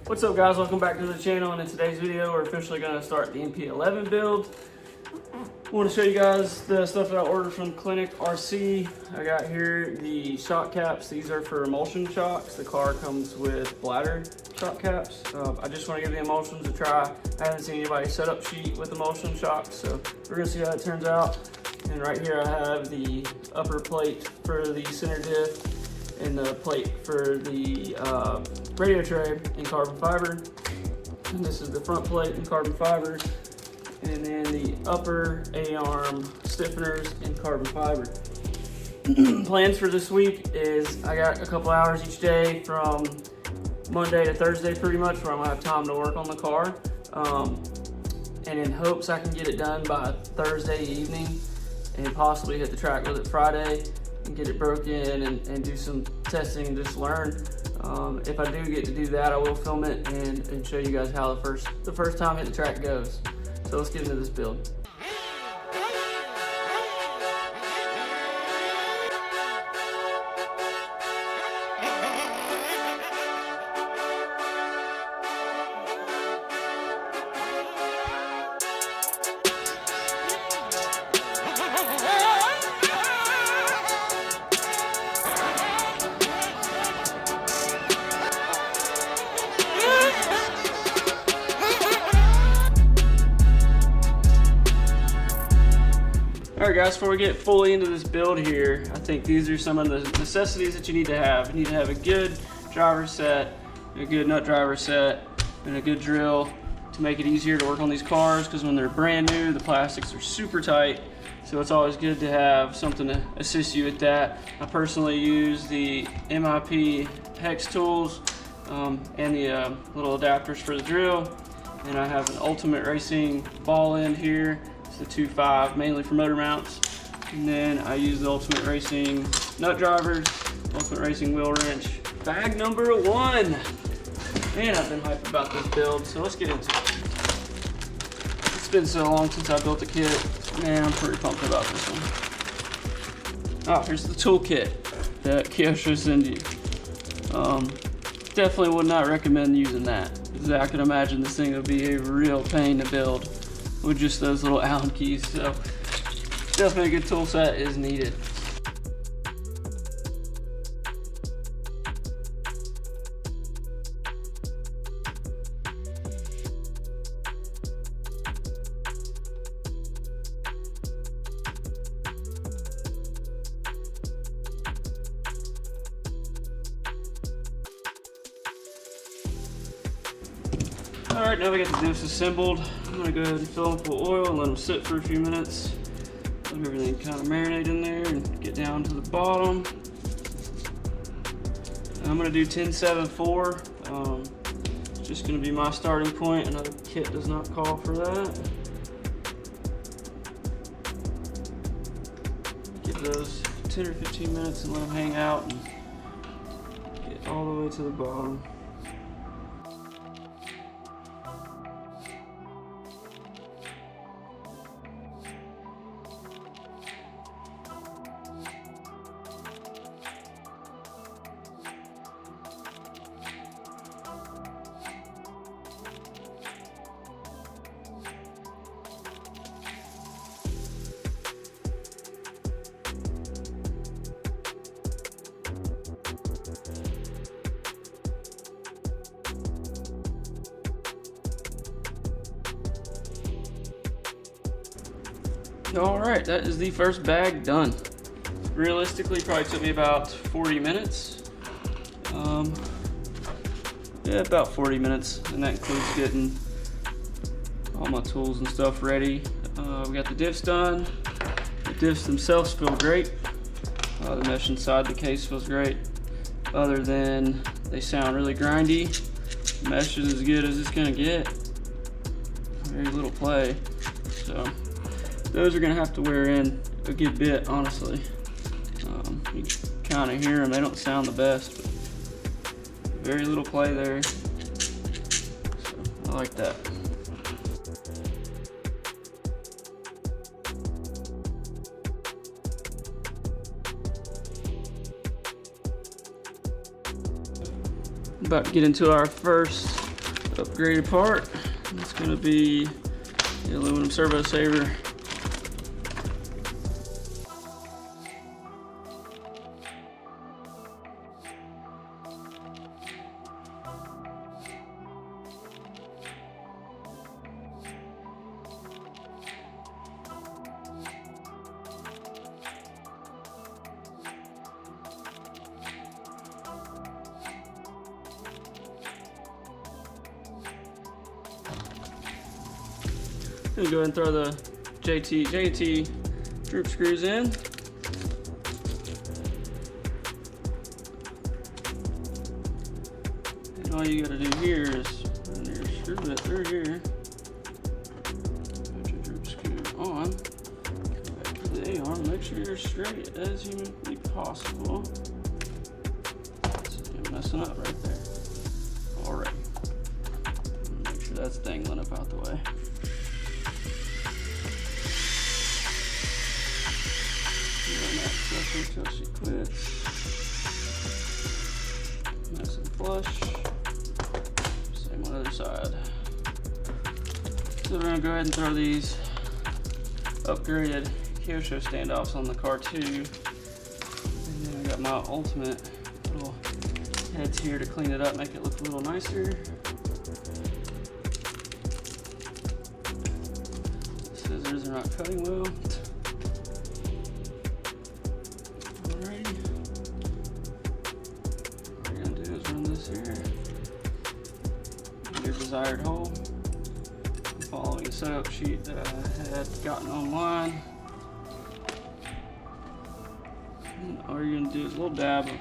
What's up guys, welcome back to the channel, and in today's video we're officially going to start the MP11 build. I want to show you guys the stuff that I ordered from Clinic RC. I got here the shock caps. These are for emulsion shocks. The car comes with bladder shock caps. I just want to give the emulsions a try. I haven't seen anybody set up sheet with emulsion shocks, so we're going to see how it turns out. And right here I have the upper plate for the center diff and the plate for the radio tray in carbon fiber. And this is the front plate in carbon fiber. And then the upper A-arm stiffeners in carbon fiber. Plans for this week is I got a couple hours each day from Monday to Thursday pretty much where I'm gonna have time to work on the car. And in hopes I can get it done by Thursday evening and possibly hit the track with it Friday and get it broken and do some testing and just learn. If I do get to do that, I will film it and show you guys how the first time hit the track goes. So let's get into this build. All right guys, before we get fully into this build here, I think these are some of the necessities that you need to have. You need to have a good driver set, a good nut driver set, and a good drill to make it easier to work on these cars, because when they're brand new, the plastics are super tight. So it's always good to have something to assist you with that. I personally use the MIP hex tools and the little adapters for the drill. And I have an Ultimate Racing ball end here. The 2.5 mainly for motor mounts, and then I use the Ultimate Racing nut drivers, Ultimate Racing wheel wrench. Bag number 1. Man, I've been hyped about this build, so let's get into it. It's been so long since I built a kit. Man, I'm pretty pumped about this one. Oh, here's the toolkit that Kyosho sends you. Definitely would not recommend using that, because I can imagine this thing would be a real pain to build with just those little Allen keys. So definitely a good tool set is needed. All right, now we got the diffs assembled. I'm gonna go ahead and fill them full of oil and let them sit for a few minutes. Let everything kind of marinate in there and get down to the bottom. And I'm gonna do 10-7-4. It's just gonna be my starting point. Another kit does not call for that. Give those 10 or 15 minutes and let them hang out and get all the way to the bottom. All right, that is the first bag done. Realistically, probably took me about 40 minutes. Yeah, about 40 minutes, and that includes getting all my tools and stuff ready. We got the diffs done. The diffs themselves feel great. The mesh inside the case feels great. Other than they sound really grindy. The mesh is as good as it's gonna get. Very little play, so. Those are gonna have to wear in a good bit, honestly. You kind of hear them, they don't sound the best, but very little play there. So I like that. About to get into our first upgraded part. It's going to be the aluminum servo saver. I'm gonna go ahead and throw the JT droop screws in. And all you gotta do here is run your screw bit through here. Put your droop screw on. Come back to the A-arm. Make sure you're straight as humanly possible. So you're messing up right there. Alright. Make sure that's dangling up out the way. Until she quits. Nice and flush. Same on the other side. So we're gonna go ahead and throw these upgraded Kyosho standoffs on the car too. And then I got my ultimate little heads here to clean it up, make it look a little nicer. Scissors are not cutting well. Your desired hole. I'm following a setup sheet that I had gotten online. And all you're going to do is a little dab of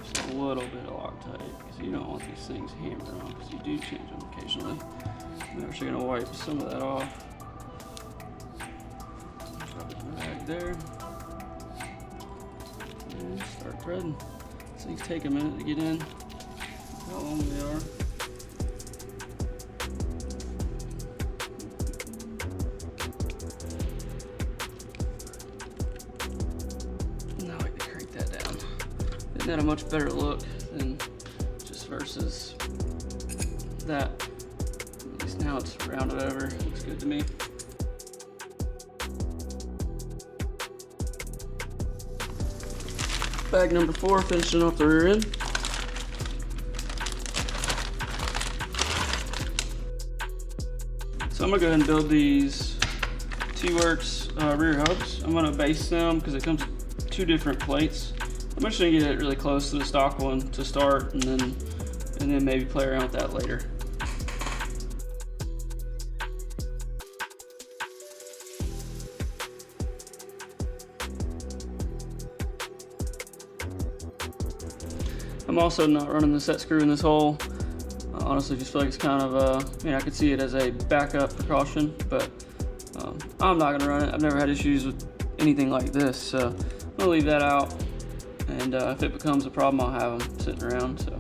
just a little bit of Loctite, because you don't want these things hammered on, because you do change them occasionally. I'm actually going to wipe some of that off. Drop the rag there. And start threading. These things take a minute to get in. How long they are. Now I can crank that down. Isn't that a much better look than just versus that? At least now it's rounded over. Looks good to me. Bag number 4, finishing off the rear end. So I'm gonna go ahead and build these T-Works rear hubs. I'm gonna base them because it comes with 2 different plates. I'm just gonna get it really close to the stock one to start, and then maybe play around with that later. I'm also not running the set screw in this hole. Honestly, just feel like it's kind of I could see it as a backup precaution, but I'm not gonna run it. I've never had issues with anything like this, so I'm gonna leave that out. And if it becomes a problem, I'll have them sitting around. So.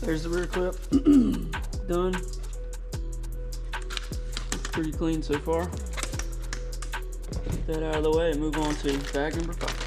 There's the rear clip. Done. It's pretty clean so far. Get that out of the way and move on to bag number 5.